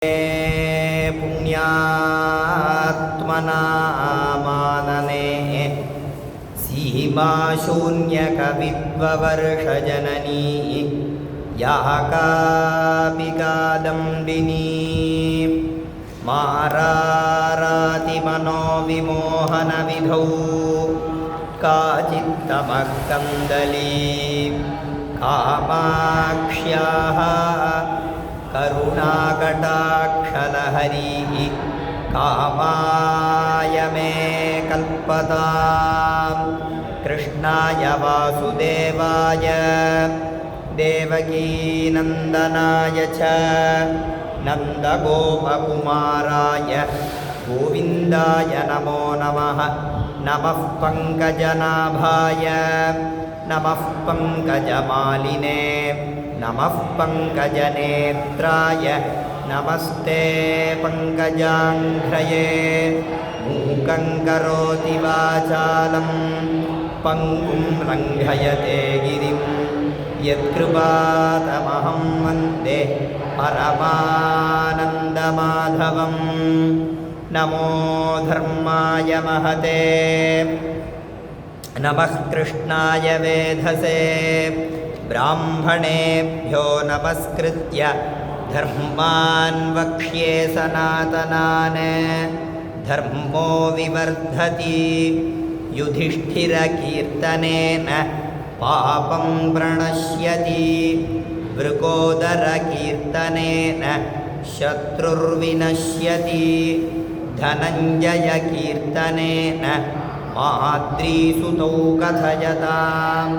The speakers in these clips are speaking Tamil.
पुण्यात्मनामानने सीमाशून्यकविद्ववर्षजननी या कापि कादम्बिनी मारारातिमनोविमोहनविधौ काचित्तमः कन्दली कामाक्ष्याः करुणाकटाक्षलहरी कामाय मे कल्पतां कृष्णाय वासुदेवाय देवकीनन्दनाय च नन्दगोपकुमाराय गोविन्दाय नमो नमः। नमः पङ्कजनाभाय नमः पङ्कजमालिने नमः पङ्कजनेत्राय नमस्ते पङ्कजाङ्घ्रये। मूकं करोति वाचालं पङ्गुं लङ्घयते गिरिं यत्कृपातमहं वन्दे परमानन्दमाधवं। नमो धर्माय महते नमः कृष्णाय वेधसे ब्राह्मणेभ्यो नमस्कृत्य धर्मान् वक्ष्ये सनातनान्। धर्मो विवर्धति युधिष्ठिरकीर्तनेन पापं प्रणश्यति वृकोदरकीर्तनेन शत्रुर्विनश्यति धनञ्जयकीर्तनेन माद्रीसुतौ कथयतां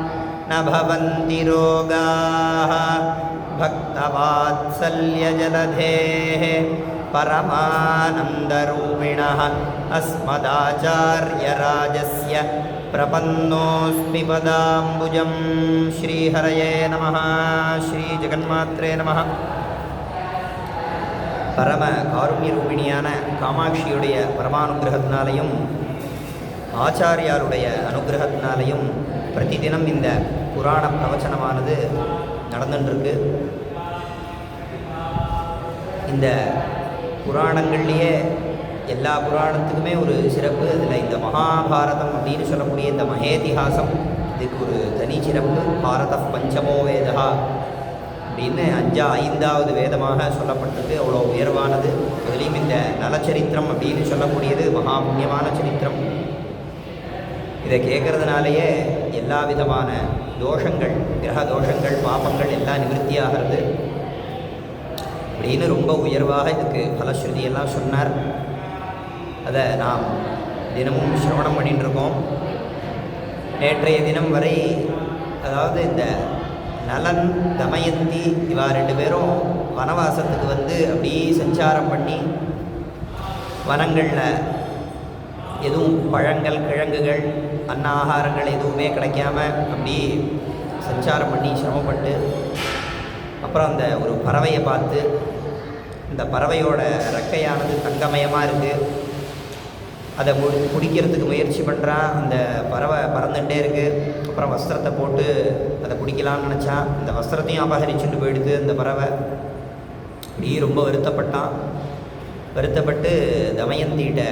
न भवन्ति रोगाः। भक्तवात्सल्यजलधेः परमानन्दरूपिणः अस्मदाचार्यराजस्य प्रपन्नोऽस्मि पदाम्बुजं। श्रीहरये नमः। श्रीजगन्मात्रे नमः। பரம காருண்யரூபிணியான காமாட்சியுடைய பரமானுகிரகத்தினாலையும் ஆச்சாரியாருடைய அனுகிரகத்தினாலையும் பிரதிதினம் இந்த புராண பிரவச்சனமானது நடந்துட்டுருக்கு. இந்த புராணங்கள்லேயே எல்லா புராணத்துக்குமே ஒரு சிறப்பு. அதில் இந்த மகாபாரதம் அப்படின்னு சொல்லக்கூடிய இந்த மகேதிஹாசம் இதுக்கு ஒரு தனி சிறப்பு. பாரத பஞ்சமோ வேதா அப்படின்னு ஐந்தாவது வேதமாக சொல்லப்பட்டிருக்கு. அவ்வளோ உயர்வானது. அதுலேயும் இந்த நலச்சரித்திரம் அப்படின்னு சொல்லக்கூடியது மகா புண்ணியமான சரித்திரம். இதை கேட்கறதுனாலேயே எல்லா விதமான தோஷங்கள், கிரக தோஷங்கள், பாபங்கள் எல்லாம் நிவர்த்தியாகிறது அப்படின்னு ரொம்ப உயர்வாக இதுக்கு பலஸ்ருதியெல்லாம் சொன்னார். அதை நாம் தினமும் சிரவணம் பண்ணிட்டு இருக்கோம். நேற்றைய தினம் வரை, அதாவது இந்த நலன் தமயந்தி இவா ரெண்டு பேரும் வனவாசத்துக்கு வந்து அப்படி சஞ்சாரம் பண்ணி வனங்களில் எதுவும் பழங்கள், கிழங்குகள், ஆகாரங்கள் எதுவுமே கிடைக்காம அப்படி சஞ்சாரம் பண்ணி சிரமப்பட்டு அப்புறம் அந்த ஒரு பறவையை பார்த்து, இந்த பறவையோட ரெக்கையானது தங்கமயமாக இருக்குது, அதை பிடிக்கிறதுக்கு முயற்சி பண்ணுறான். அந்த பறவை பறந்துகிட்டே இருக்குது. அப்புறம் வஸ்திரத்தை போட்டு அதை பிடிக்கலான்னு நினச்சான். இந்த வஸ்திரத்தையும் அபகரிச்சுட்டு போயிடுது அந்த பறவை. இப்படி ரொம்ப வருத்தப்பட்டு தமயந்திகிட்ட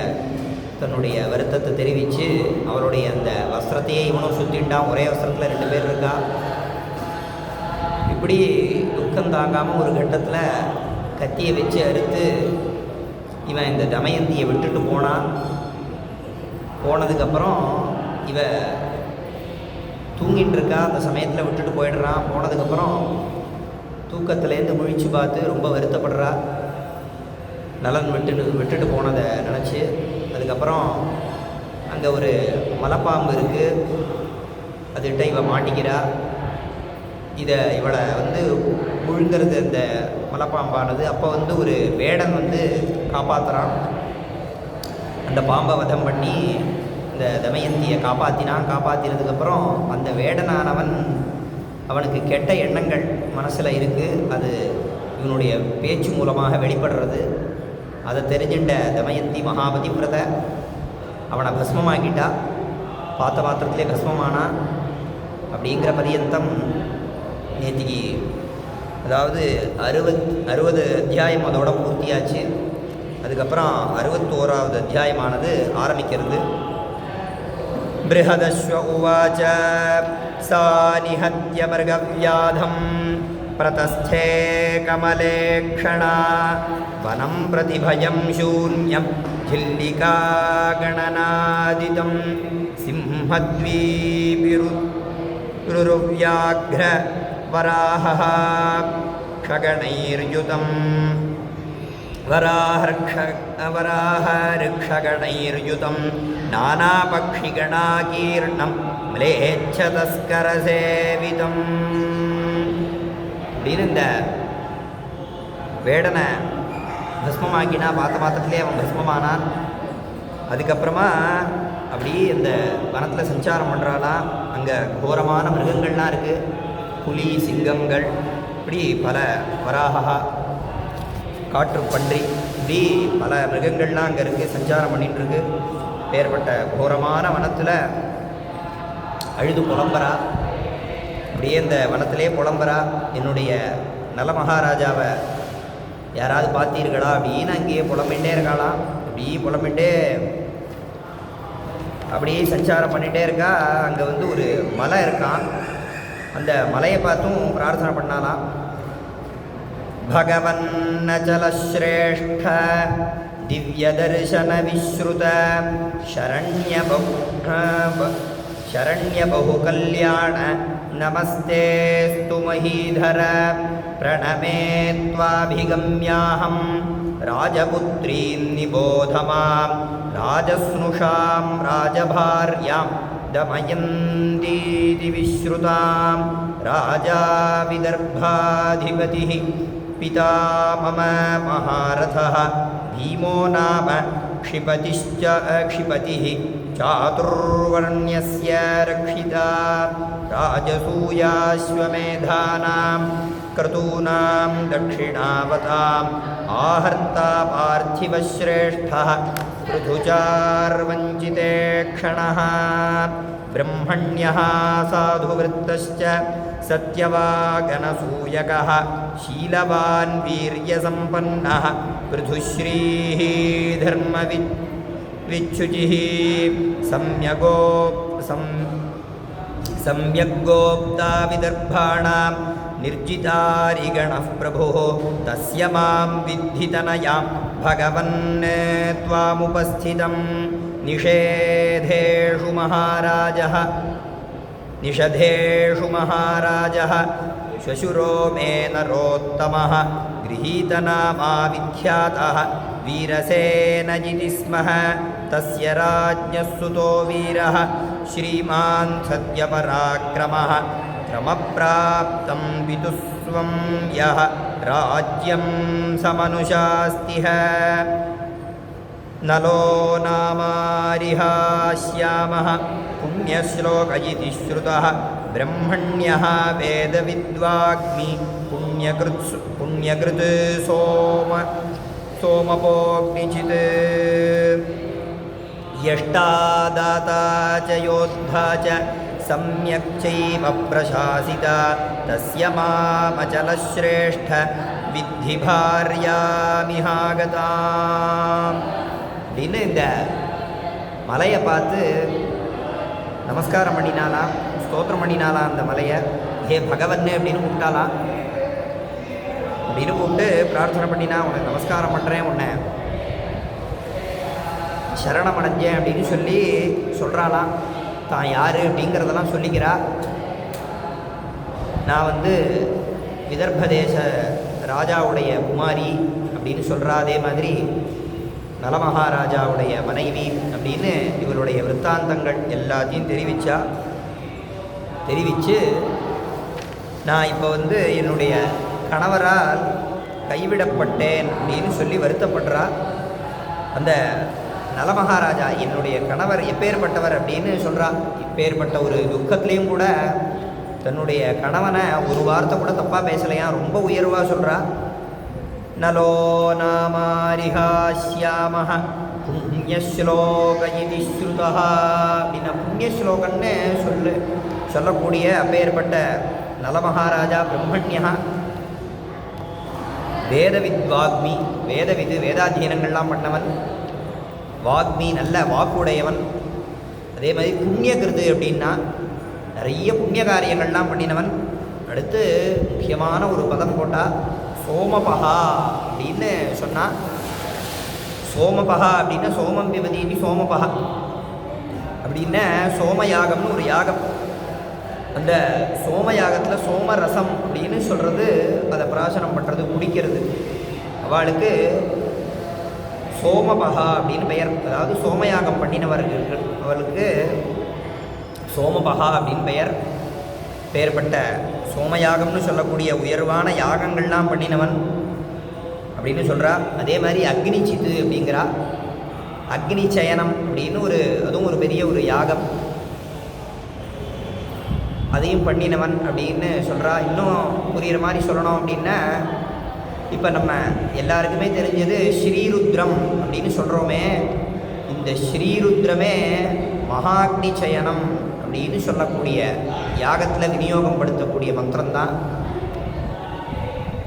தன்னுடைய வருத்தத்தை தெரிவித்து அவருடைய அந்த வஸ்திரத்தையே இவனும் சுற்றிட்டான். ஒரே வஸ்திரத்தில் ரெண்டு பேர் இருக்கா. இப்படி துக்கம் தாங்காமல் ஒரு கட்டத்தில் கத்தியை வச்சு அறுத்து இவன் இந்த தமயந்தியை விட்டுட்டு போனதுக்கப்புறம் இவ தூங்கிட்டு இருக்கா. அந்த சமயத்தில் விட்டுட்டு போயிடுறான். போனதுக்கப்புறம் தூக்கத்துலேருந்து முழிச்சு பார்த்து ரொம்ப வருத்தப்படுறா. நலன் விட்டுட்டு போனதை நினச்சி. அதுக்கப்புறம் அங்கே ஒரு மலைப்பாம்பு இருக்குது, அதுகிட்ட இவ மாட்டிக்கிறா. இவளை வந்து முழுங்கிறது அந்த மலைப்பாம்பானது. அப்போ வந்து ஒரு வேடன் வந்து காப்பாற்றுறான். அந்த பாம்பை வதம் பண்ணி இந்த தமயந்தியை காப்பாற்றினதுக்கப்புறம் அந்த வேடனானவன், அவனுக்கு கெட்ட எண்ணங்கள் மனசில் இருக்குது. அது இவனுடைய பேச்சு மூலமாக வெளிப்படுறது. அதை தெரிஞ்சிட்ட தமயந்தி மகாபதிவிரத அவனை பஸ்மமாக்கிட்டா. பார்த்த மாத்திரத்திலே பஸ்மமானா. அப்படிங்கிற பரியந்தம் நேற்றுக்கு அதாவது 60 அத்தியாயம் அதோட பூர்த்தியாச்சு. அதுக்கப்புறம் 61வது அத்தியாயமானது ஆரம்பிக்கிறது. பிருஹதஸ்வ உவாச்ச சா நிஹத்ய மிருகவ்யாதம் பிரதஸ்தே கமலே க்ஷணா வனம் பிரதிபயம் சூன்யம் ஜில்லிகா கணநாதிதம் சிம்ஹத்வீபிருவ்யாக்ர வராஹ க்ஷகணைர்யுதம் வராஹர்ஷகணைர்யுதம் நானாபக்ஷிகணாகீர்ணம் ம்லேச்சதஸ்கரசேவிதம் அப்படின்னு இந்த வேடனை பஸ்மமாக்கினா பார்த்த மாத்திரத்திலே அவன் பஸ்மமானான். அதுக்கப்புறமா அப்படி இந்த வனத்தில் சஞ்சாரம் பண்ணுறாலாம். அங்கே கோரமான மிருகங்கள்லாம் இருக்குது. புலி, சிங்கங்கள், இப்படி பல வராகா, காற்று பன்றி, இப்படி பல மிருகங்கள்லாம் அங்கே இருக்குது, சஞ்சாரம் பண்ணிகிட்ருக்கு. பேர்பட்ட கோரமான வனத்தில் அழுது புலம்பரா. அப்படியே இந்த வனத்திலே புலம்பரா, என்னுடைய நல மகாராஜாவை யாராவது பார்த்தீர்களா அப்படின்னு அங்கேயே புலம்பிகிட்டே இருக்காளாம். இப்படி புலம்பிகிட்டே அப்படியே சஞ்சாரம் பண்ணிகிட்டே இருக்கா. அங்கே வந்து ஒரு மலை இருக்கான். அந்த மலையை பார்த்தும் பிரார்த்தனை பண்ணாலாம். பகவன்னச்சலஸ்ரேஷ்ட திவ்யதர்சன விஸ்ருத शरण्यबहु कल्याण नमस्तेस्तु महीधर प्रणमे त्वाभिगम्याहं राजपुत्रीं निबोध मां राजस्नुषां राजभार्यां दमयन्तीति विश्रुतां राजा विदर्भाधिपतिः पिता मम महारथः भीमो नाम क्षिपतिः चातुर्वर्ण्यस्य रक्षिता राजसूयाश्वमेधानां क्रतूनां दक्षिणावताम् आहर्ता पार्थिवश्रेष्ठः पृथुचार्वञ्चिते क्षणः ब्रह्मण्यः साधुवृत्तश्च सत्यवागनसूयकः शीलवान् वीर्यसम्पन्नः पृथुश्रीः धर्मविच्युचिः सम्यग्गोप्ता विदर्भाणां निर्जितारिगणः प्रभुः तस्य मां विद्धितनयां भगवन् त्वामुपस्थितं निषेधेषु महाराजः श्वशुरो मे नरोत्तमः गृहीतनामा विख्यातः वीरसेनजिति स्मः तस्य राज्ञः सुतो वीरः श्रीमान् सत्यपराक्रमः क्रमप्राप्तं पितुस्वं यः राज्यं समनुशास्तिः नलो नामारिहास्यामः पुण्यश्लोक इति श्रुतः ब्रह्मण्यः वेदविद्वाग्मि पुण्यकृत् सोमपोऽग्निचित् यष्टा दाता च योद्धा च सम्यक् चैव प्रशासिता तस्य मामचलश्रेष्ठ विद्धि भार्यामिहागताम् அப்படின்னு இந்த மலையை பார்த்து நமஸ்காரம் பண்ணினாலாம், ஸ்தோத்திரம் பண்ணினாலாம். அந்த மலையை ஹே பகவன்னு அப்படின்னு கூப்பிட்டாலாம். அப்படின்னு கூப்பிட்டு பிரார்த்தனை பண்ணினா, உனக்கு நமஸ்காரம் பண்ணுறேன், உன்னை சரணம் அடைஞ்சேன் அப்படின்னு சொல்லி சொல்கிறாளாம். தான் யார் அப்படிங்கிறதெல்லாம் சொல்லிக்கிறா. நான் வந்து விதர்ப தேச ராஜாவுடைய குமாரி அப்படின்னு சொல்கிறா. அதே மாதிரி நலமகாராஜாவுடைய மனைவி அப்படின்னு இவருடைய விற்த்தாந்தங்கள் எல்லாத்தையும் தெரிவித்து நான் இப்போ வந்து என்னுடைய கணவரால் கைவிடப்பட்டேன் அப்படின்னு சொல்லி வருத்தப்படுறா. அந்த நலமகாராஜா என்னுடைய கணவர் எப்பேற்பட்டவர் அப்படின்னு சொல்கிறா. இப்பேற்பட்ட ஒரு துக்கத்துலேயும் கூட தன்னுடைய கணவனை ஒரு வார்த்தை கூட தப்பாக பேசலையாம், ரொம்ப உயர்வாக சொல்கிறா. நலோ நாமாரிஹாஸ்யாமஹ புண்ணியஸ்லோக இதி ஸ்ருதஹ அப்படின்னா புண்ணியஸ்லோகன்னு சொல்லக்கூடிய அப்பேற்பட்ட நலமகாராஜா பிரம்மண்யா வேதவித் வாக்மி, வேதவிது வேதாத்தியனங்கள்லாம் பண்ணவன், வாக்மி நல்ல வாக்குடையவன். அதே மாதிரி புண்ணியகிருது அப்படின்னா நிறைய புண்ணிய காரியங்கள்லாம் பண்ணினவன். அடுத்து முக்கியமான ஒரு பதம் போட்டால் சோமபகா அப்படின்னு சொன்னால், சோமபகா அப்படின்னா சோமம் பிபதினி சோமபகா அப்படின்னா சோமயாகம்னு ஒரு யாகம். அந்த சோமயாகத்தில் சோமரசம் அப்படின்னு சொல்கிறது அதை பிராசனம் பண்ணுறது, குடிக்கிறது. அவளுக்கு சோமபகா அப்படின்னு பெயர். அதாவது சோமயாகம் பண்ணினவர்கள் அவளுக்கு சோமபகா அப்படின்னு பெயர்பட்ட சோமயாகம்னு சொல்லக்கூடிய உயர்வான யாகங்கள்லாம் பண்ணினவன் அப்படின்னு சொல்கிறா. அதே மாதிரி அக்னி சித்து அப்படிங்கிறா. அக்னி சயனம் அப்படின்னு அதுவும் ஒரு பெரிய ஒரு யாகம், அதையும் பண்ணினவன் அப்படின்னு சொல்கிறா. இன்னும் புரிகிற மாதிரி சொல்லணும் அப்படின்னா, இப்போ நம்ம எல்லாருக்குமே தெரிஞ்சது ஸ்ரீருத்ரம் அப்படின்னு சொல்கிறோமே, இந்த ஸ்ரீருத்ரமே மகாக்னி சயனம் அப்படின்னு சொல்லக்கூடிய யாகத்தில் விநியோகம் படுத்தக்கூடிய மந்திரம்தான்.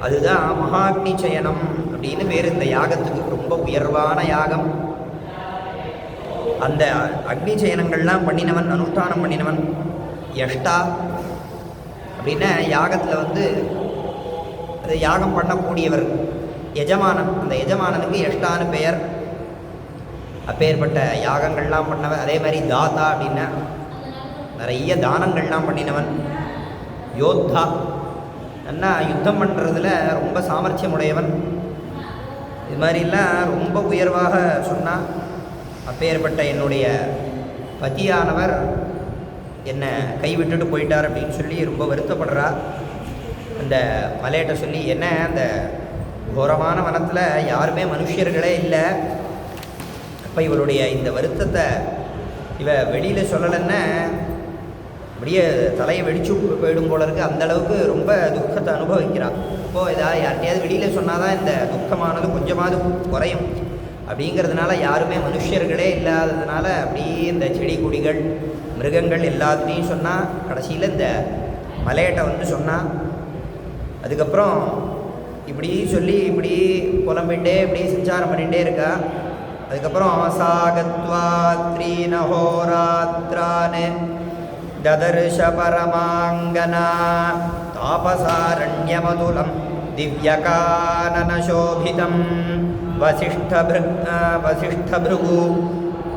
அதுதான் மகாக்னி சயனம் அப்படின்னு பேர் இந்த யாகத்துக்கு. ரொம்ப உயர்வான யாகம். அந்த அக்னி சயனங்கள்லாம் பண்ணினவன், அனுஷ்டானம் பண்ணினவன் யஷ்டா அப்படின்னா யாகத்தில் அது யாகம் பண்ணக்கூடியவர் எஜமானன். அந்த எஜமானனுக்கு யஷ்டான்னு பெயர். அப்பேற்பட்ட யாகங்கள்லாம் பண்ணவன். அதே மாதிரி தாத்தா அப்படின்னா நிறைய தானங்கள்லாம் பண்ணினவன். யோத்தா என்ன யுத்தம் பண்ணுறதுல ரொம்ப சாமர்த்தியம் உடையவன். இது மாதிரிலாம் ரொம்ப உயர்வாக சொன்னால், அப்பேற்பட்ட என்னுடைய பதியானவர் என்னை கைவிட்டுட்டு போயிட்டார் அப்படின்னு சொல்லி ரொம்ப வருத்தப்படுறா. அந்த மலையிட்ட சொல்லி, என்ன அந்த கோரமான வனத்தில் யாருமே மனுஷர்களே இல்லை, அப்போ இவருடைய இந்த வருத்தத்தை இவ வெளியில் சொல்லலைன்னா அப்படியே தலையை வெடிச்சு போயிடும் போல இருக்குது. அந்தளவுக்கு ரொம்ப துக்கத்தை அனுபவிக்கிறான். இப்போது ஏதாவது யார்ட்டையாவது வெளியில் சொன்னால் தான் இந்த துக்கமானது கொஞ்சமாவது குறையும். அப்படிங்கிறதுனால யாருமே மனுஷர்களே இல்லாததுனால அப்படியே இந்த செடி கொடிகள் மிருகங்கள் எல்லாத்துலேயும் சொன்னால், கடைசியில் இந்த மலையிட்ட சொன்னால், அதுக்கப்புறம் இப்படி சொல்லி இப்படி புலம்பிகிட்டே இப்படி சஞ்சாரம் பண்ணிகிட்டே இருக்கா. அதுக்கப்புறம் சாகத்வா த்ரீனஹோராத்ரான் ததர்ஷ பரமாங்கனா தாபசாரண்யமதுலம் திவ்யகானனசோபிதம் வசிஷ்டபிருகு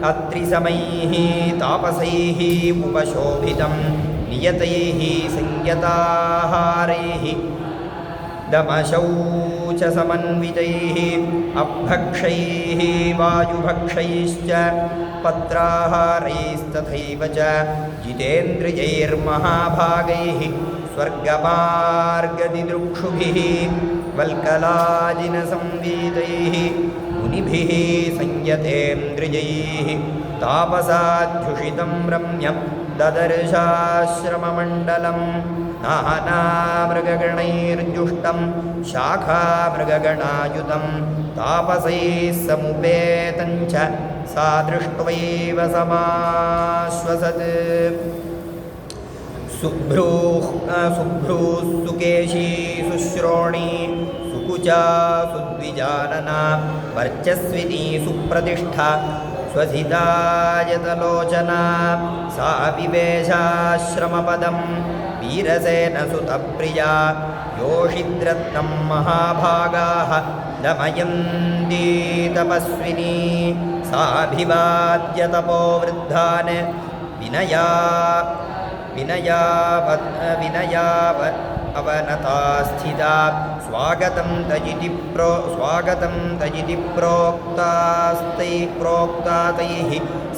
அத்ரிசமைः தாபசைः உபசோபிதம் நியதைः சங்கதாஹாரைः தமசௌச்சசமன்விதைः அபக்ஷைः வாயுபக்ஷைश्च பத்ராஹாரைस्तथैव च जितेन्द्रियैर्महाभागैः स्वर्गमार्गदिदृक्षुभिः वल्कलाजिनसंवीतैः मुनिभिः संयतेन्द्रियैः तापसाध्युषितं रम्यं ददर्शाश्रममण्डलं नानामृगगणैर्जुष्टं शाखामृगगणायुतं तापसैः समुपेतं च सा दृष्ट्वैव समाश्वसत् सुभ्रूः सुकेशी सुश्रोणी सुकुचा सुद्विजानना वर्चस्विनी सुप्रतिष्ठा स्वसितायतलोचना सा विवेशाश्रमपदं वीरसेनसुतप्रिया योषिद्रत्नं महाभागाः दमयन्ती तपस्विनी साभिवाद्य तपोवृद्धान् विनयावत् अवनता स्थिता स्वागतं तजिति प्रोक्तातैः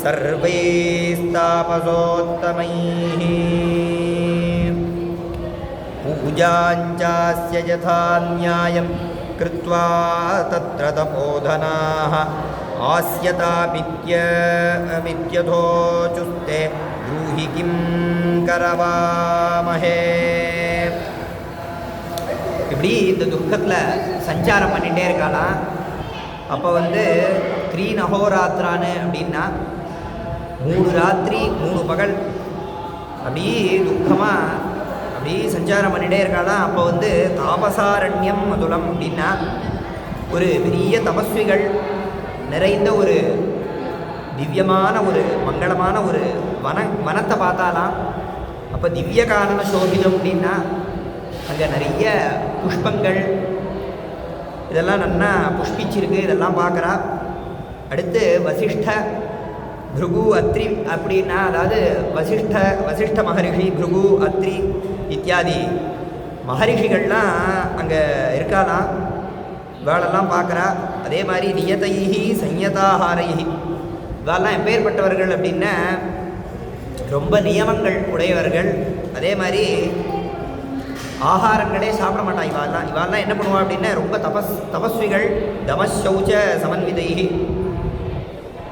सर्वैस्तापसोत्तमैः पूजाञ्चास्य यथा न्यायं कृत्वा तत्र तपोधनाः आस्यतामित्यथोचुस्ते ब्रूहि किं करवामहे. இப்படி இந்த துக்கத்தில் சஞ்சாரம் பண்ணிகிட்டே இருக்காளாம். அப்போ த்ரீநகோராத்திரான்னு அப்படின்னா 3 ராத்திரி 3 பகல் அப்படியே துக்கமாக இப்படி சஞ்சாரம் பண்ணிகிட்டே இருக்காளாம். அப்போ வந்து தாபசாரண்யம் மதுலம் அப்படின்னா ஒரு பெரிய தபஸ்விகள் நிறைந்த ஒரு திவ்யமான ஒரு மங்களமான ஒரு வனத்தை பார்த்தாலாம். அப்போ திவ்ய காரண சோபிதம் அப்படின்னா அங்கே நிறைய புஷ்பங்கள் இதெல்லாம் நல்லா புஷ்பிச்சிருக்கு, இதெல்லாம் பார்க்குறா. அடுத்து வசிஷ்ட பிருகு அத்ரி அப்படின்னா, அதாவது வசிஷ்ட மகரிஷி, பிருகு அத்ரி இத்தியாதி மகரிஷிகள்லாம் அங்கே இருக்காலாம். இவாளெல்லாம் பார்க்குறா. அதே மாதிரி நியதைஹி சஞ்யதாஹாரைஹி, இவாளெல்லாம் எப்பேற்பட்டவர்கள் அப்படின்னா ரொம்ப நியமங்கள் உடையவர்கள். அதே மாதிரி ஆகாரங்களே சாப்பிட மாட்டான் இவாள்லாம் என்ன பண்ணுவா அப்படின்னா ரொம்ப தபஸ்விகள். தமசௌச்ச சமன்விதைஹி,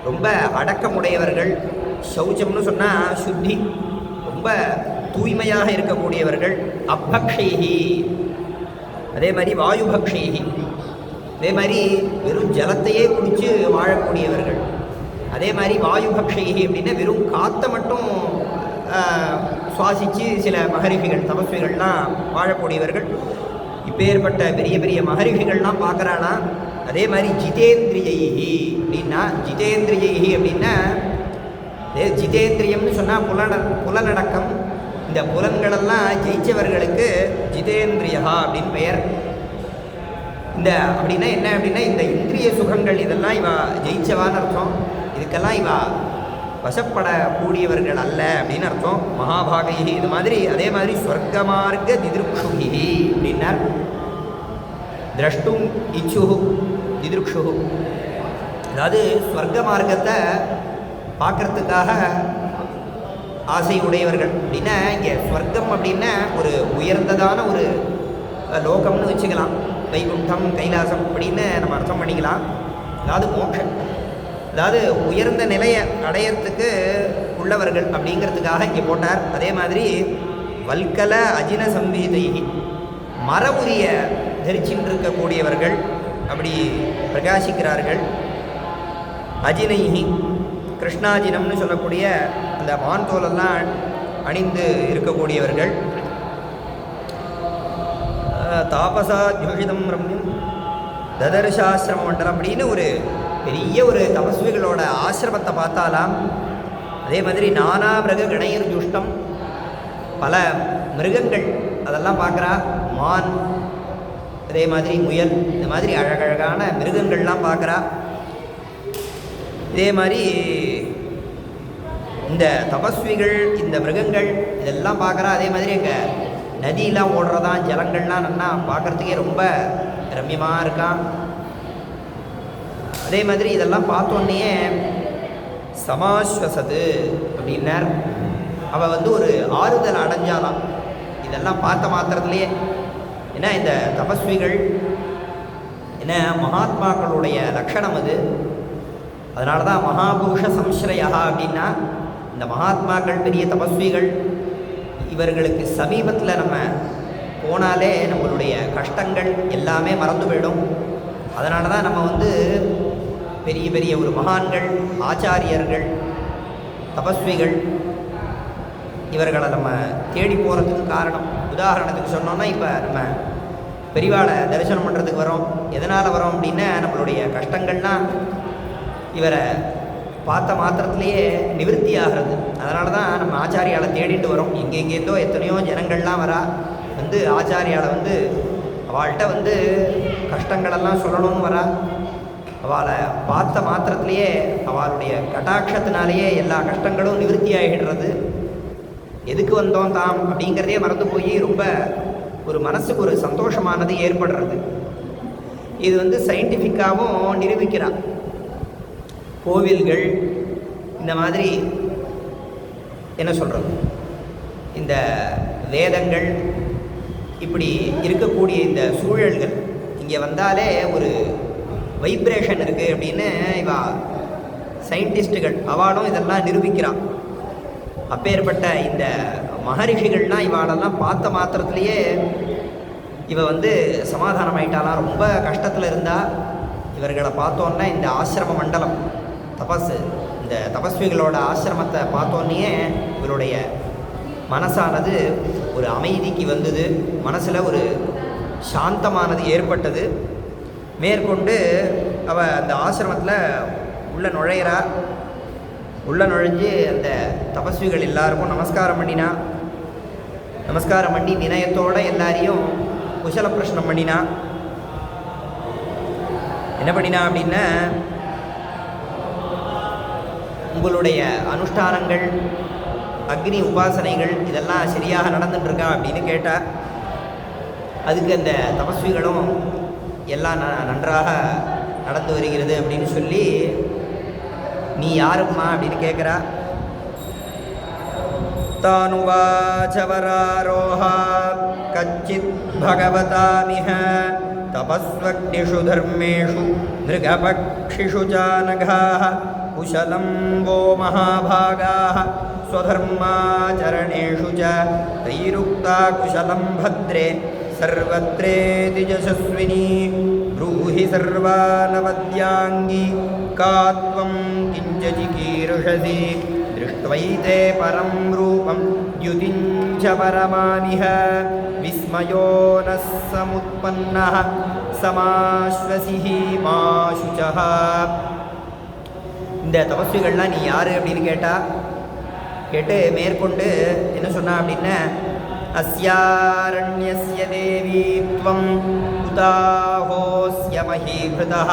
ரொம்ப அடக்கமுடையவர்கள். சௌச்சம்னு சொன்னால் சுத்தி, ரொம்ப தூய்மையாக இருக்கக்கூடியவர்கள். அப்பக்ஷைஹி, அதே மாதிரி வாயுபக்ஷைஹி, அதே மாதிரி வெறும் ஜலத்தையே குடித்து வாழக்கூடியவர்கள். அதே மாதிரி வாயுபக்ஷைஹி அப்படின்னா வெறும் காற்றை மட்டும் சுவாசித்து சில மகரிஷிகள் தபஸ்விகள்லாம் வாழக்கூடியவர்கள். இப்பேற்பட்ட பெரிய பெரிய மகரிஷிகள்லாம் பார்க்குறானா. அதே மாதிரி ஜிதேந்திரியைஹி அப்படின்னா, ஜிதேந்திரியைஹி அப்படின்னா ஜிதேந்திரியம்னு சொன்னால் புலனடக்கம். இந்த புலன்களெல்லாம் ஜெயிச்சவர்களுக்கு ஜிதேந்திரியா அப்படின்னு பெயர். இந்த அப்படின்னா என்ன அப்படின்னா இந்த இந்திரிய சுகங்கள் இதெல்லாம் இவா ஜெயிச்சவான்னு அர்த்தம். இதுக்கெல்லாம் இவா வசப்படக்கூடியவர்கள் அல்ல அப்படின்னு அர்த்தம். மகாபாகைஹி இது மாதிரி. அதே மாதிரி ஸ்வர்க்கமார்க்க திதிருக்ஷுகி அப்படின்னார். திரஷ்டும் இச்சு திதிருக்ஷு, அதாவது ஸ்வர்க்க மார்க்கத்தை பார்க்கறதுக்காக ஆசை உடையவர்கள் அப்படின்னா, இங்கே ஸ்வர்க்கம் அப்படின்னா ஒரு உயர்ந்ததான ஒரு லோகம்னு வச்சுக்கலாம். வைகுண்டம் கைலாசம் அப்படின்னு நம்ம அர்த்தம் பண்ணிக்கலாம். அதாவது மோட்சம், அதாவது உயர்ந்த நிலையை அடையறதுக்கு உள்ளவர்கள் அப்படிங்கிறதுக்காக இங்கே போட்டார். அதே மாதிரி வல்கல அஜின சம்பீதை, மர உரிய தரிச்சின்னு இருக்கக்கூடியவர்கள் அப்படி பிரகாசிக்கிறார்கள். அஜினைஹி, கிருஷ்ணாஜினம்னு சொல்லக்கூடிய அந்த மான் தோலெல்லாம் அணிந்து இருக்கக்கூடியவர்கள். தாபசா ஜோஷிதம் ரம்யம் ததர்ஷாசிரம மண்டலம் அப்படின்னு ஒரு பெரிய ஒரு தபஸ்விகளோட ஆசிரமத்தை பார்த்தாலாம். அதே மாதிரி நானா மிருக கணையர் ஜுஷ்டம், பல மிருகங்கள் அதெல்லாம் பார்க்குறா. மான், அதே மாதிரி முயல், இந்த மாதிரி அழகழகான மிருகங்கள்லாம் பார்க்குறா. இதே மாதிரி இந்த தபஸ்விகள் இந்த மிருகங்கள் இதெல்லாம் பார்க்குறா. அதே மாதிரி அங்கே நதியெலாம் ஓடுறதான், ஜலங்கள்லாம் நல்லா பார்க்குறதுக்கே ரொம்ப ரம்யமாக இருக்கான். அதே மாதிரி இதெல்லாம் பார்த்தோன்னே சமாஸ்வசது அப்படின்னார். அவள் வந்து ஒரு ஆறுதல் அடைஞ்சாலாம் இதெல்லாம் பார்த்த மாத்திரத்துலேயே. ஏன்னா இந்த தபஸ்விகள் என்ன மகாத்மாக்களுடைய லட்சணம் அது. அதனால தான் மகாபுருஷ சம்ஸ்ரயா அப்படின்னா, இந்த மகாத்மாக்கள் பெரிய தபஸ்விகள் இவர்களுக்கு சமீபத்தில் நம்ம போனாலே நம்மளுடைய கஷ்டங்கள் எல்லாமே மறந்து போயிடும். அதனால தான் நம்ம வந்து பெரிய பெரிய ஒரு மகான்கள், ஆச்சாரியர்கள், தபஸ்விகள் இவர்களை நம்ம தேடி போகிறதுக்கு காரணம். உதாரணத்துக்கு சொன்னோன்னா, இப்போ நம்ம பெரியவாளை தரிசனம் பண்ணுறதுக்கு வரோம். எதனால் வரோம் அப்படின்னா, நம்மளுடைய கஷ்டங்கள்லாம் இவரை பார்த்த மாத்திரத்திலேயே நிவர்த்தி ஆகிறது. அதனால தான் நம்ம ஆச்சாரியாலை தேடிட்டு வரோம். எங்கெங்கேருந்தோ எத்தனையோ ஜனங்கள்லாம் வரா. வந்து ஆச்சாரியாலை வந்து அவள்கிட்ட வந்து கஷ்டங்களெல்லாம் சொல்லணும்னு வரா. அவளை பார்த்த மாத்திரத்திலேயே அவளுடைய கட்டாட்சத்தினாலேயே எல்லா கஷ்டங்களும் நிவர்த்தி ஆகிடுறது. எதுக்கு வந்தோம் தாம் அப்படிங்கிறதே மறந்து போய் ரொம்ப ஒரு மனசுக்கு ஒரு சந்தோஷமானது ஏற்படுறது. இது வந்து சயின்டிஃபிக்காகவும் நிரூபிக்கிறான். கோவில்கள் இந்த மாதிரி என்ன சொல்கிறது, இந்த வேதங்கள் இப்படி இருக்கக்கூடிய இந்த சூழல்கள் இங்கே வந்தாலே ஒரு வைப்ரேஷன் இருக்குது அப்படின்னு இவா சயின்டிஸ்ட்டுகள் அவளும் இதெல்லாம் நிரூபிக்கிறான். அப்பேற்பட்ட இந்த மகரிஷிகள்லாம் இவாளெல்லாம் பார்த்த மாத்திரத்திலேயே இவ வந்து சமாதானம் ஆயிட்டாலாம். ரொம்ப கஷ்டத்தில் இருந்தால் இவர்களை பார்த்தோன்னே இந்த ஆசிரம மண்டலம் இந்த தபஸ்விகளோட ஆசிரமத்தை பார்த்தோன்னே இவருடைய மனசானது ஒரு அமைதிக்கு வந்தது, மனசில் ஒரு சாந்தமானது ஏற்பட்டது. மேற்கொண்டு அவள் அந்த ஆசிரமத்தில் உள்ள நுழையிறா. உள்ள நுழைஞ்சு அந்த தபஸ்விகள் எல்லாருக்கும் நமஸ்காரம் பண்ணினா. நமஸ்காரம் பண்ணி வினயத்தோடு எல்லாரையும் குசல பிரஷ்னம் பண்ணினா. என்ன பண்ணினா அப்படின்னா, உங்களுடைய அனுஷ்டானங்கள், அக்னி உபாசனைகள் இதெல்லாம் சரியாக நடந்துட்டுருக்கா அப்படின்னு கேட்டால், அதுக்கு அந்த தபஸ்விகளும் எல்லாம் நன்றாக நடந்து வருகிறது அப்படின்னு சொல்லி, நீ யாரும்மா அப்படின்னு கேட்குறா. தானுவாச்சவராரோஹா கச்சித் பகவதாமிஹ தபஸ்வக்னிஷு தர்மேஷு மிருகபக்ஷிஷு சானகாः குஷலம் वो महाभागाः स्वधर्माचरणेषु च तैरुक्ता कुशलं भद्रे सर्वत्रेति यशस्विनी ब्रूहि सर्वानवद्याङ्गी का त्वं किञ्च चिकीर्षसि दृष्ट्वैते परं रूपं द्युतिं च परमानिह विस्मयो नः समुत्पन्नः समाश्वसिः मा शुचः. இந்த தபஸ்விகள்லாம் நீ யார் அப்படின்னு கேட்டு மேற்கொண்டு என்ன சொன்னா அப்படின்னா, அஸ்யாரண்யஸ்ய தேவி த்வம் உதாஹோஸ்ய மஹீப்ருதः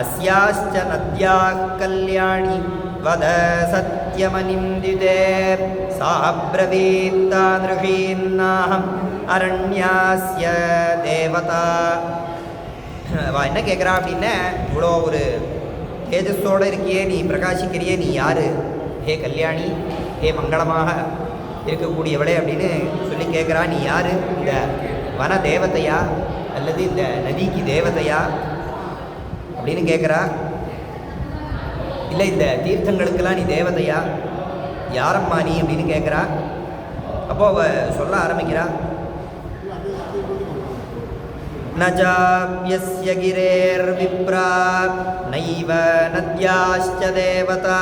அஸ்யாஸ்ச நத்யாः கல்யாணி வத சத்யமனிந்திதே சாப்ரவீத்தாத்ருஷீன்னாஹம் அரண்யாஸ்ய தேவதா. என்ன கேட்குறா அப்படின்னா, இவ்வளோ ஒரு தேஜஸோடு இருக்கியே, நீ பிரகாசிக்கிறியே, நீ யார்? ஹே கல்யாணி, ஹே மங்களமாக இருக்கக்கூடியவளே அப்படின்னு சொல்லி கேட்குறா. நீ யார்? இந்த வன தேவதையா அல்லது இந்த நதிக்கு தேவதையா அப்படின்னு கேட்குறா. இல்லை, இந்த தீர்த்தங்களுக்கெல்லாம் நீ தேவதையா, யாரம்மா நீ அப்படின்னு கேட்குறா. அப்போது அவள் சொல்ல ஆரம்பிக்கிறா. நஜாப்யஸ்ய கிரேர்விப்ரா நைவ நத்யாஸ்ச தேவதா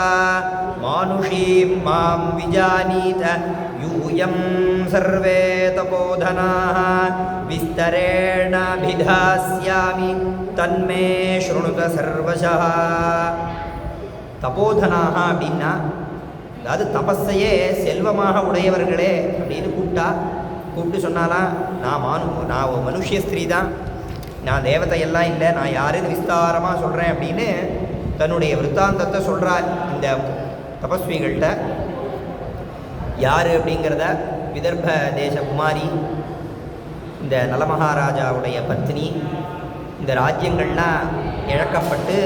மானுஷீம் மாம் விஜானீத யூயம் சர்வே தபோதனாः விஸ்தரேணாபிதாஸ்யாமி தன்மே ஸ்ருணுத சர்வசः. தபோதனாக அப்படின்னா, அதாவது தபஸையே செல்வமாக உடையவர்களே அப்படின்னு கூப்பிட்டு சொன்னாலாம், நான் ஒரு மனுஷிய ஸ்திரீ தான், நான் தேவதையெல்லாம் இல்லை, நான் யாருன்னு விஸ்தாரமாக சொல்கிறேன் அப்படின்னு தன்னுடைய விற்த்தாந்தத்தை சொல்கிறார் இந்த தபஸ்விகள்கிட்ட. யார் அப்படிங்கிறத, விதர்ப தேச குமாரி, இந்த நலமகாராஜாவுடைய பத்னி, இந்த ராஜ்யங்கள்லாம் இழக்கப்பட்டு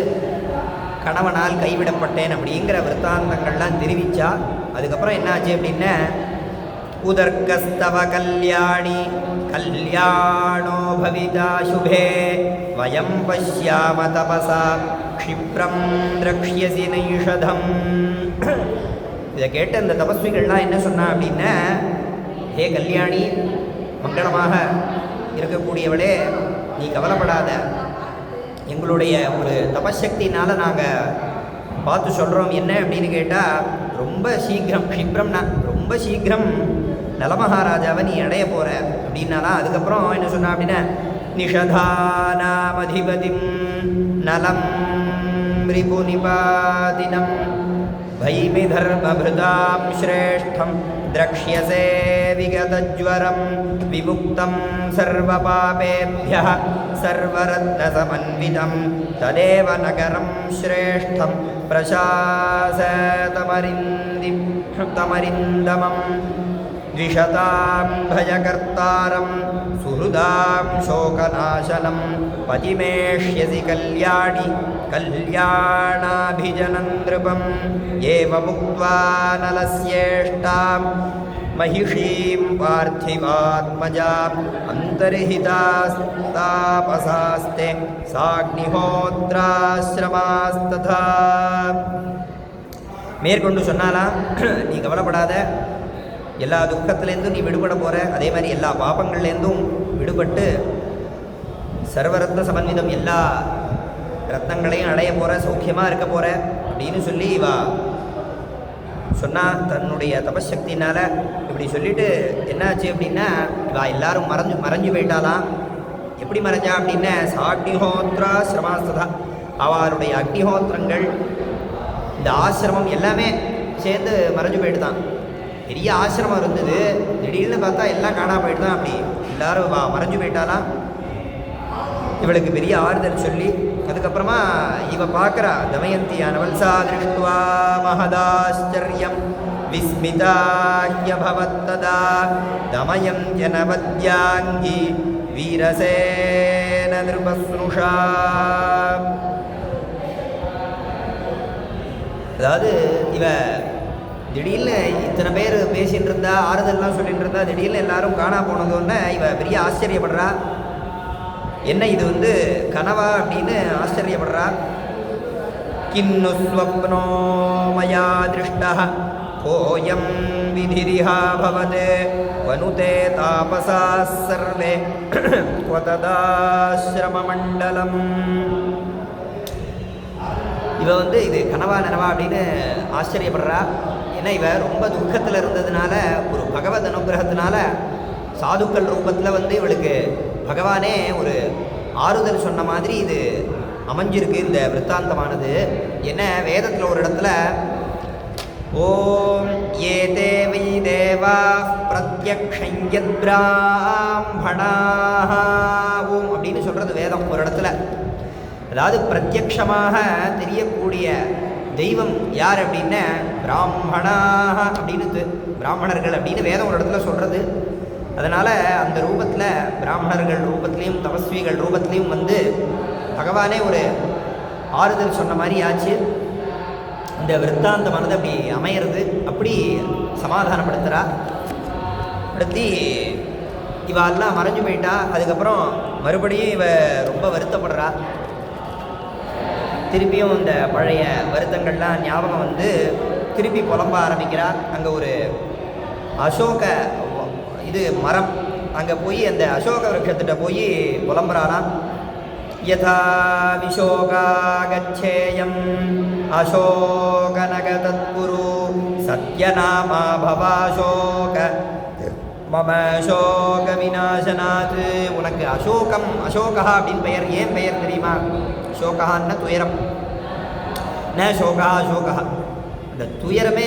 கணவனால் கைவிடப்பட்டேன் அப்படிங்கிற விற்த்தாந்தங்கள்லாம் தெரிவித்தா. அதுக்கப்புறம் என்னாச்சு அப்படின்னா, உதர்கஸ்தவ கல்யாணி கல்யாணோ பவிதா சுபே வயம் பஷ்யாம தபசா க்ஷிப்ரம் திரக்ஷ்யசி நைஷதம். இதை கேட்ட அந்த தபஸ்விகள்லாம் என்ன சொன்னா அப்படின்னா, ஹே கல்யாணி, மங்களமாக இருக்கக்கூடியவளே, நீ கவலைப்படாத, எங்களுடைய ஒரு தபசக்தினால் நாங்கள் பார்த்து சொல்கிறோம். என்ன அப்படின்னு கேட்டால், ரொம்ப சீக்கிரம், க்ஷிப்ரம்னா ரொம்ப சீக்கிரம் நலமகாராஜாவை நீ அடைய போகிற அப்படின்னாலாம். அதுக்கப்புறம் என்ன சொன்னா அப்படின்னா, நிஷதானாமதிபதிம் நலம் ரிபுநிபாதினம் வைமிதர்மபிருதாம் ஸ்ரேஷ்டம் திரக்ஷ்யசே விகதஜ்வரம் விமுக்தம் சர்வபாபேப்யः சர்வரத்னசமன்விதம் ததேவ நகரம் ஸ்ரேஷ்டம் பிரசாசதமரிந்தமம் द्विषतां भजकर्तारं सुहृदां शोकनाशनं पतिमेष्यसि कल्याणि कल्याणाभिजनं नृपम् एवमुक्त्वा नलस्येष्टां महिषीं पार्थिवात्मजाम् अन्तर्हितास्तापसास्ते साग्निहोत्राश्रमास्तथा. மேற்கொண்டு சொன்னாலாம், நீ கவலைப்படாத, எல்லா துக்கத்துலேருந்தும் நீ விடுபட போகிற, அதே மாதிரி எல்லா பாபங்கள்லேருந்தும் விடுபட்டு சர்வரத்ன சமன்விதம் எல்லா ரத்னங்களையும் அடைய போகிற, சௌக்கியமாக இருக்க போகிற அப்படின்னு சொல்லி இவா சொன்னால் தன்னுடைய தபசக்தினால் இப்படி சொல்லிட்டு என்னாச்சு அப்படின்னா எல்லாரும் மறைஞ்சு போயிட்டாலாம். எப்படி மறைஞ்சா அப்படின்னா சாக்னிஹோத்ரா சிரமாஸ்ததா, அவருடைய அக்னிஹோத்திரங்கள் இந்த ஆசிரமம் எல்லாமே சேர்ந்து மறைஞ்சு போயிட்டு தான். பெரிய ஆசிரமம் இருந்தது, திடீர்னு பார்த்தா எல்லாம் காணா போயிட்டு தான். அப்படி எல்லாரும் மறைஞ்சு போயிட்டாலாம். இவளுக்கு பெரிய ஆறுதல் சொல்லி அதுக்கப்புறமா இவ பார்க்குறா தமயந்தியானவள் சா திருஷ்டுவா மகதாச்சரியம் விஸ்மிதாஹ்யபவத்ததா தமயம் ஜனவத்யாங்கி வீரசேன நிருபஸ்னுஷா. அதாவது இவ திடீர்னு இத்தனை பேர் பேசிகிட்டு இருந்தா, ஆறுதல்லாம் சொல்லிட்டு இருந்தா, திடீர்னு எல்லாரும் காணா போனதோன்னு இவ பெரிய ஆச்சரியப்படுறா. என்ன இது கனவா அப்படின்னு ஆச்சரியப்படுறா. கின்னு ஸ்வப்னோ மயா திருஷ்டா கோயம் விதிரிஹா பவதே வனுதே தாபசா சர்வே க்வததாஸ்ரம மண்டலம். இவ இது கனவா நனவா அப்படின்னு ஆச்சரியப்படுறா. ஏன்னா இவ ரொம்ப துக்கத்தில் இருந்ததுனால ஒரு பகவத் அனுகிரகத்தினால சாதுக்கள் ரூபத்தில் இவளுக்கு பகவானே ஒரு ஆறுதல் சொன்ன மாதிரி இது அமைஞ்சிருக்கு இந்த விற்த்தாந்தமானது. என்ன வேதத்தில் ஒரு இடத்துல ஓம் ஏ தேவை தேவா பிரத்யக்ஷயத் பிராமணாஹ ஓம் அப்படின்னு சொல்கிறது வேதம் ஒரு இடத்துல. அதாவது பிரத்யக்ஷமாக தெரியக்கூடிய தெய்வம் யார் அப்படின்னா பிராமணாக அப்படின்னு பிராமணர்கள் அப்படின்னு வேதம் ஒரு இடத்துல சொல்கிறது. அதனால் அந்த ரூபத்தில் பிராமணர்கள் ரூபத்திலையும் தபஸ்விகள் ரூபத்திலையும் பகவானே ஒரு ஆறுதல் சொன்ன மாதிரி ஆச்சு. இந்த விற்த்தாந்தமானது அப்படி அமையிறது, அப்படி சமாதானப்படுத்துகிறா. படுத்தி இவெல்லாம் மறைஞ்சு போயிட்டா. அதுக்கப்புறம் மறுபடியும் இவ ரொம்ப வருத்தப்படுறா. திருப்பியும் இந்த பழைய வருத்தங்கள்லாம் ஞாபகம் திருப்பி புலம்ப ஆரம்பிக்கிறா. அங்கே ஒரு அசோக மரம், அங்கே போய் அந்த அசோக விருட்சத்திட்ட போய் புலம்புறாளாம். யதா விஷோகாகச்சேயம் அசோகநக தத்குரு சத்யநாமா பவாசோக மம அசோக விநாசனாத். உனக்கு அசோகா அப்படின்னு பெயர். ஏன் பெயர் தெரியுமா? சோகான்னா துயரம், ந சோகா அசோகா. அந்த துயரமே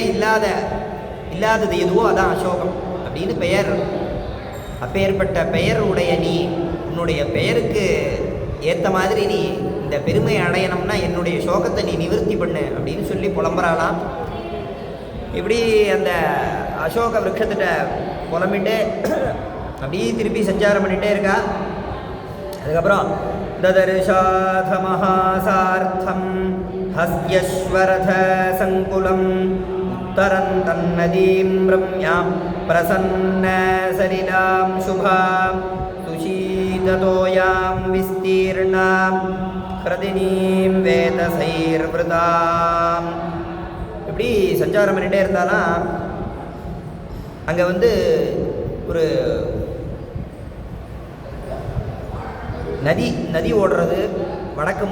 இல்லாதது எதுவோ அதான் அசோகம் அப்படின்னு பெயர். அப்பேற்பட்ட பெயர் உடைய நீ, உன்னுடைய பெயருக்கு ஏற்ற மாதிரி நீ இந்த பெருமை அடையணும்னா என்னுடைய சோகத்தை நீ நிவர்த்தி பண்ணு அப்படின்னு சொல்லி புலம்புறாளாம். இப்படி அந்த அசோக விருட்சத்திட்ட புலம்பிட்டு அப்படியே திருப்பி சஞ்சாரம் பண்ணிகிட்டே இருக்கா. அதுக்கப்புறம் ததர்ஷாத மகாசார்த்தம் ஹஸ்யஸ்வரத சங்குலம் உத்தரன் தன்னதீம் ரம்யாம் பிரசன்ன சரிலாம் சுபாம் சுஷீததோயாம் விஸ்தீர்ணாம் ஹ்ரதினீம் வேதசைர்விருதாம். இப்படி சஞ்சாரம் பண்ணிகிட்டே இருந்தாலாம். அங்கே ஒரு நதி ஓடுறது. வடக்கு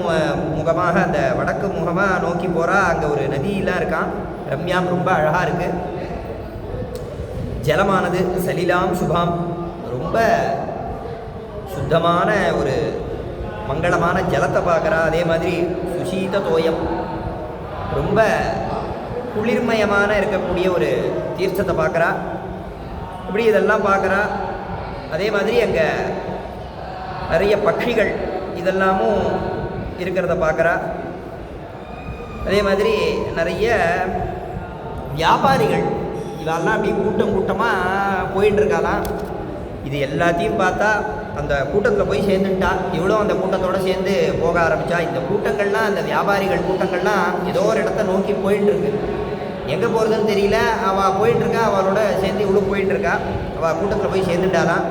முகமாக அந்த வடக்கு முகமாக நோக்கி போகிறா. அங்கே ஒரு நதியெலாம் இருக்கான். ரம்யாம் ரொம்ப அழகாக இருக்குது. ஜலமானது சலிலாம் சுபாம், ரொம்ப சுத்தமான ஒரு மங்களமான ஜலத்தை பார்க்குறா. அதே மாதிரி சுஷீத தோயம், ரொம்ப குளிர்மயமான இருக்கக்கூடிய ஒரு தீர்த்தத்தை பார்க்குறா. இப்படி இதெல்லாம் பார்க்குறா. அதே மாதிரி அங்கே நிறைய பட்சிகள் இதெல்லாமும் இருக்கிறத பார்க்குறா. அதே மாதிரி நிறைய வியாபாரிகள் இதெல்லாம் அப்படி கூட்டமாக போயிட்டுருக்காலாம். இது எல்லாத்தையும் பார்த்தா அந்த கூட்டத்தில் போய் சேர்ந்துட்டா. இவ்வளோ அந்த கூட்டத்தோடு சேர்ந்து போக ஆரம்பித்தா. இந்த கூட்டங்கள்லாம், அந்த வியாபாரிகள் கூட்டங்கள்லாம் ஏதோ ஒரு இடத்த நோக்கி போயிட்டுருக்கு. எங்கே போகிறதுன்னு தெரியல. அவள் போயிட்டுருக்கா, அவளோட சேர்ந்து இவ்வளோ போயிட்டுருக்கா. அவள் கூட்டத்தில் போய் சேர்ந்துட்டாலாம்.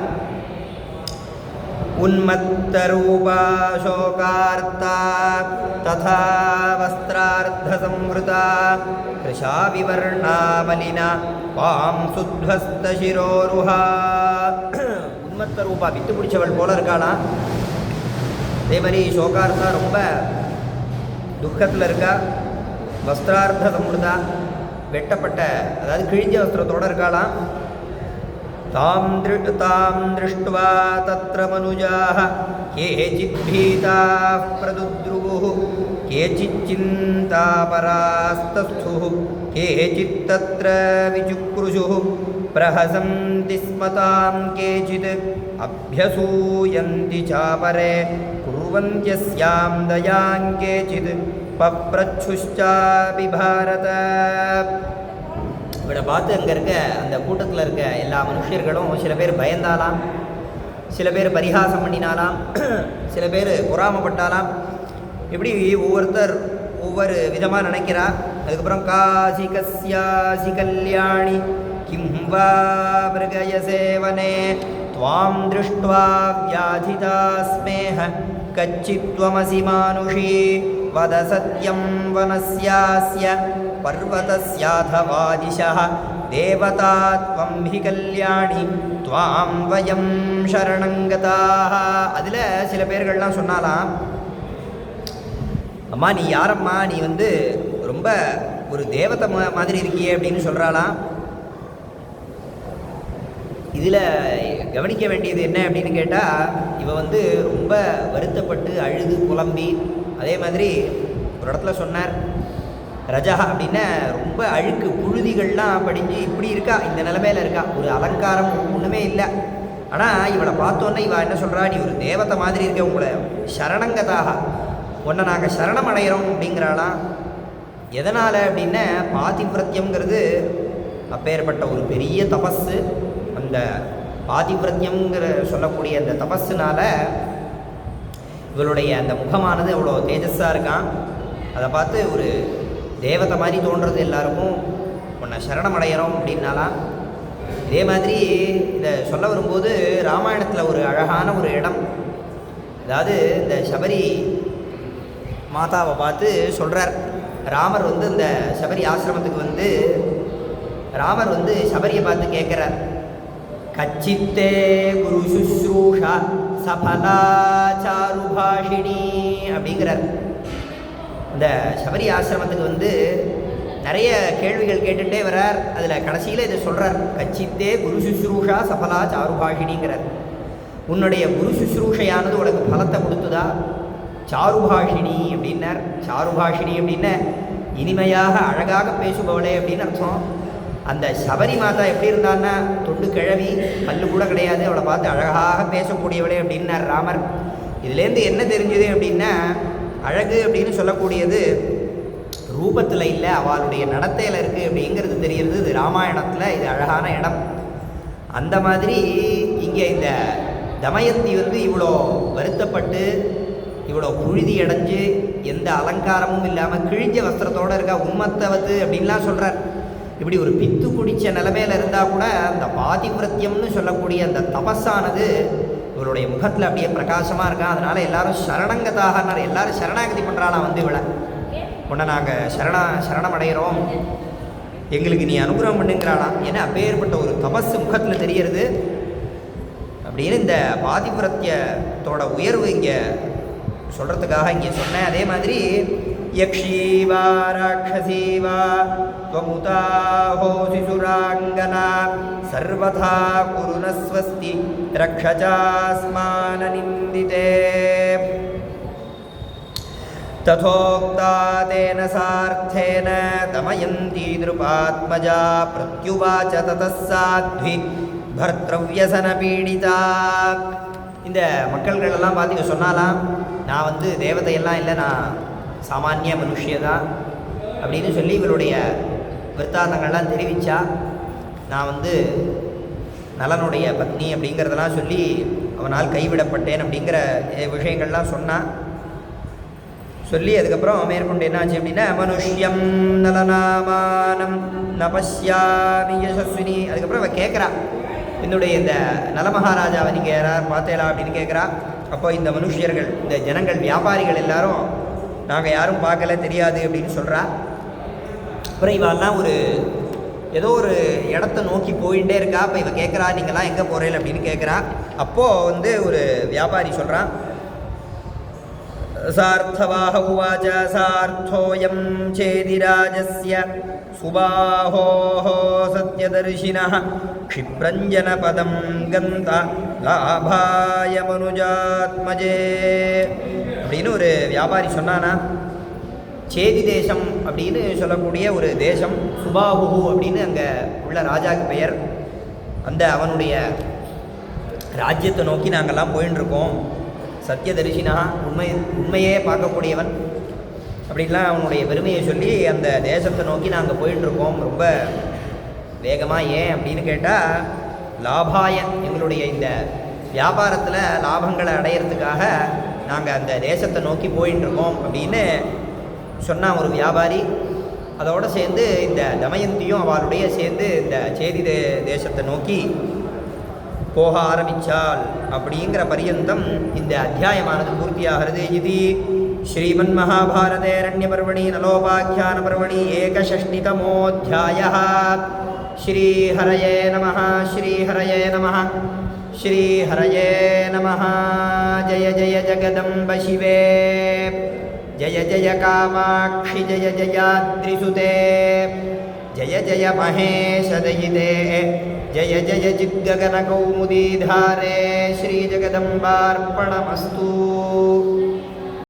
உன்மத்தரூபா சோகார்த்தா ததா வஸ்திரார்த்தசம்ஹிருதா கிருஷா விவர்ணாமலினா பாம் சுத்வஸ்த சிரோருஹா. உன்மத்த ரூபா, வித்து பிடிச்சவள் போல இருக்காளாம். அதே மாதிரி சோகார்த்தா, ரொம்ப துக்கத்தில் இருக்கா. வஸ்திரார்த்த சம்ஹிருதா, வெட்டப்பட்ட, அதாவது கிழிஞ்ச வஸ்திரத்தோடு இருக்காளாம். தாம் திருஷ்டுவா தத்ர மனுஜாः கேச்சித் பீதாः பிரதுத்ருவுः கேச்சித் சிந்தாபராஸ்தஸ்துः கேச்சித் தத்ர விசுக்ருஷுः பிரஹசந்தி ஸ்ம தாம் கேச்சித் அப்யசூயந்தி சாபரே குர்வந்த்யஸ்யாம் தயாங் கேச்சித் பப்ரச்சுஷ்சாபி பாரத. இவனை பார்த்து அங்கே இருக்க அந்த கூட்டத்தில் இருக்க எல்லா மனுஷர்களும் சில பேர் பயந்தாலாம், சில பேர் பரிகாசம் பண்ணினாலாம், சில பேர் பொறாமப்பட்டாலாம். இப்படி ஒவ்வொருத்தர் ஒவ்வொரு விதமாக நினைக்கிறா. அதுக்கப்புறம் காசி கஸ்யாசி கல்யாணி கிம் வா மிருகய சேவனே த்வாம் திருஷ்ட்வா வியாதிதா ஸ்மேஹ கச்சித்வமசி மானுஷி வத சத்யம் வனஸ்யாஸ்ய பர்வதஸ்யாதவாதிஷः தேவதா த்வம் ஹி கல்யாணி த்வாம் வயம் சரணங்கதாः. அதில் சில பேர்கள்லாம் சொன்னாலாம், அம்மா நீ யாரம்மா, நீ ரொம்ப ஒரு தேவதை மாதிரி இருக்கியே அப்படின்னு சொல்கிறாளாம். இதில் கவனிக்க வேண்டியது என்ன அப்படின்னு கேட்டால், இவ ரொம்ப வருத்தப்பட்டு அழுது புலம்பி, அதே மாதிரி ஒரு இடத்துல சொன்னார், ரஜா அப்படின்னா ரொம்ப அழுக்கு புழுதிகள்லாம் படிஞ்சு இப்படி இருக்கா, இந்த நிலைமையில் இருக்கா, ஒரு அலங்காரம் ஒன்றுமே இல்லை. ஆனால் இவளை பார்த்தோன்னே இவள் என்ன சொல்கிறா, நீ ஒரு தேவதை மாதிரி இருக்க, உங்களை சரணங்கதாக, உன்னை நாங்கள் சரணம் அடைகிறோம் அப்படிங்கிறாளாம். எதனால் அப்படின்னா, பாதிவிரத்தியம்ங்கிறது அப்பேற்பட்ட ஒரு பெரிய தபஸு. அந்த பாதிவிரத்தியம்ங்கிற சொல்லக்கூடிய அந்த தபஸுனால் இவளுடைய அந்த முகமானது அவ்வளோ தேஜஸாக இருக்கான். அதை பார்த்து ஒரு தேவதை மாதிரி தோன்றது எல்லாருக்கும், உன்னை சரணம் அடைகிறோம் அப்படின்னாலாம். இதே மாதிரி இதை சொல்ல வரும்போது ராமாயணத்தில் ஒரு அழகான ஒரு இடம், அதாவது இந்த சபரி மாதாவை பார்த்து சொல்கிறார். ராமர் இந்த சபரி ஆசிரமத்துக்கு ராமர் சபரியை பார்த்து கேட்குறார், கச்சித்தே குரு சுஸ்ரூஷா சபலா சாருபாஷினி அப்படிங்கிறார். இந்த சபரி ஆசிரமத்துக்கு நிறைய கேள்விகள் கேட்டுகிட்டே வர்றார். அதில் கடைசியில் இதை சொல்கிறார், கச்சித்தே குரு சுஸ்ரூஷா சபலா சாருபாஷினிங்கிறார். உன்னுடைய குரு சுஸ்ரூஷையானது உனக்கு பலத்தை கொடுத்துதா? சாருபாஷினி அப்படின்னார். சாருபாஷினி அப்படின்னா இனிமையாக அழகாக பேசுபவளே அப்படின்னு அர்த்தம். அந்த சபரி மாதா எப்படி இருந்தான்னா, தொண்டு கிழவி, பல்லு கூட கிடையாது, அவளை பார்த்து அழகாக பேசக்கூடியவளே அப்படின்னார் ராமர். இதுலேருந்து என்ன தெரிஞ்சுது அப்படின்னா, அழகு அப்படின்னு சொல்லக்கூடியது ரூபத்தில் இல்லை, அவளுடைய நடத்தையில் இருக்குது அப்படிங்கிறது தெரிகிறது. இது ராமாயணத்தில் இது அழகான இடம். அந்த மாதிரி இங்கே இந்த தமயந்தி இவ்வளோ வருத்தப்பட்டு இவ்வளோ புழுதி அடைஞ்சு எந்த அலங்காரமும் இல்லாமல் கிழிஞ்ச வஸ்திரத்தோடு இருக்கா. உம்மத்தை அப்படின்லாம் சொல்கிறார். இப்படி ஒரு பித்து குடித்த நிலைமையில் இருந்தால் கூட அந்த பாதிவிரத்தியம்னு சொல்லக்கூடிய அந்த தபஸானது இவருடைய முகத்தில் அப்படியே பிரகாசமாக இருக்கா. அதனால் எல்லாரும் சரணங்கதாகனார், எல்லாரும் சரணாகதி பண்ணுறாளாம். இவளை உன்னை நாங்கள் சரணம் அடைகிறோம், எங்களுக்கு நீ அனுகிரகம் பண்ணுங்கிறாளாம். ஏன்னா அப்பேற்பட்ட ஒரு தபஸ் முகத்தில் தெரிகிறது அப்படின்னு இந்த பாதிவிரத்தியத்தோட உயர்வு இங்கே சொல்கிறதுக்காக இங்கே சொன்னேன். அதே மாதிரி யக்ஷீவா ராட்சசீவா த்வமுதா ஹோசி சுராங்கனா சர்வதா குருநஸ்வஸ்தி ரக்ஷசாஸ்மான நிந்திதே ததோக்தா தேன சார்த்தேன தமயந்தி நிருபாத்மஜா பிரத்யுவாச்ச ததஸ் சாத்வி பர்த்ரவ்யசன பீடிதா. இந்த மக்கள்களெல்லாம் பார்த்து சொன்னாலாம், நான் தேவதையெல்லாம் இல்லை, நான் சாமானிய மனுஷியதான் அப்படின்னு சொல்லி இவளுடைய விற்த்தாந்தங்கள்லாம் தெரிவித்தா. நான் நலனுடைய பத்னி அப்படிங்கிறதெல்லாம் சொல்லி அவனால் கைவிடப்பட்டேன் அப்படிங்கிற விஷயங்கள்லாம் சொன்னான். சொல்லி அதுக்கப்புறம் மேற்கொண்டு என்னாச்சு அப்படின்னா, மனுஷ்யம் நலநாமானம் நபஸ்யாமி யசஸ்வினி. அதுக்கப்புறம் அவள் கேட்குறா, என்னுடைய இந்த நலமகாராஜாவை நீங்கள் யாரார் பார்த்தேலா அப்படின்னு கேட்குறா. அப்போ இந்த மனுஷியர்கள், இந்த ஜனங்கள், வியாபாரிகள் எல்லாரும் நாங்கள் யாரும் பார்க்கல, தெரியாது அப்படின்னு சொல்கிறா. அப்புறம் இவெல்லாம் ஏதோ ஒரு இடத்த நோக்கி போயிட்டே இருக்கா. இப்போ இவ கேட்குறா, நீங்கள்லாம் எங்கே போகிறீங்க அப்படின்னு கேட்குறா. அப்போது ஒரு வியாபாரி சொல்கிறான், सार्थवाह उवाच सार्थोऽयं चेदिराजस्य सुबाहोः सत्यदर्शिनः क्षिप्रञ्जनपदं गन्त लाभाय मनुजात्मजे அப்படின்னு ஒரு வியாபாரி சொன்னானா. சேதி தேசம் அப்படின்னு சொல்லக்கூடிய ஒரு தேசம், சுபாஹு அப்படின்னு அங்கே உள்ள ராஜாக்கு பெயர். அந்த அவனுடைய ராஜ்யத்தை நோக்கி நாங்கள்லாம் போயின்னு இருக்கோம். சத்யதரிசினா, உண்மையே பார்க்கக்கூடியவன் அப்படின்லாம் அவனுடைய பெருமையை சொல்லி அந்த தேசத்தை நோக்கி நாங்கள் போயிட்டுருக்கோம் ரொம்ப வேகமாக. ஏன் அப்படின்னு கேட்டால், லாபாய எங்களுடைய இந்த வியாபாரத்தில் லாபங்களை அடையிறதுக்காக நாங்கள் அந்த தேசத்தை நோக்கி போயிட்டுருக்கோம் அப்படின்னு சொன்னான் ஒரு வியாபாரி. அதோடு சேர்ந்து இந்த தமயந்தியும் அவளுடைய சேர்ந்து இந்த சேதி தேசத்தை நோக்கி போக ஆரம்பித்தாள். அப்படிங்கிற பரியந்தம் இந்த அத்தியாயமானது பூர்த்தியாகிறது. இது ஸ்ரீமன் மகாபாரதேரண்ய பர்வணி நலோபாக்கியான பர்வணி ஏகஷஷ்டிதமோऽध्यायः. ஸ்ரீஹரயே நமः, ஸ்ரீஹரயே நமः, ஸ்ரீஹரயே நமः. ஜய ஜய ஜகதம்ப சிவே, ஜய ஜய காமாட்சி, ஜய ஜயாத்ரிசுதே, ஜய ஜய மகேஷதயிதே, जय जय जिद्गगनकौमुदीधारे. श्रीजगदम्बार्पणमस्तु.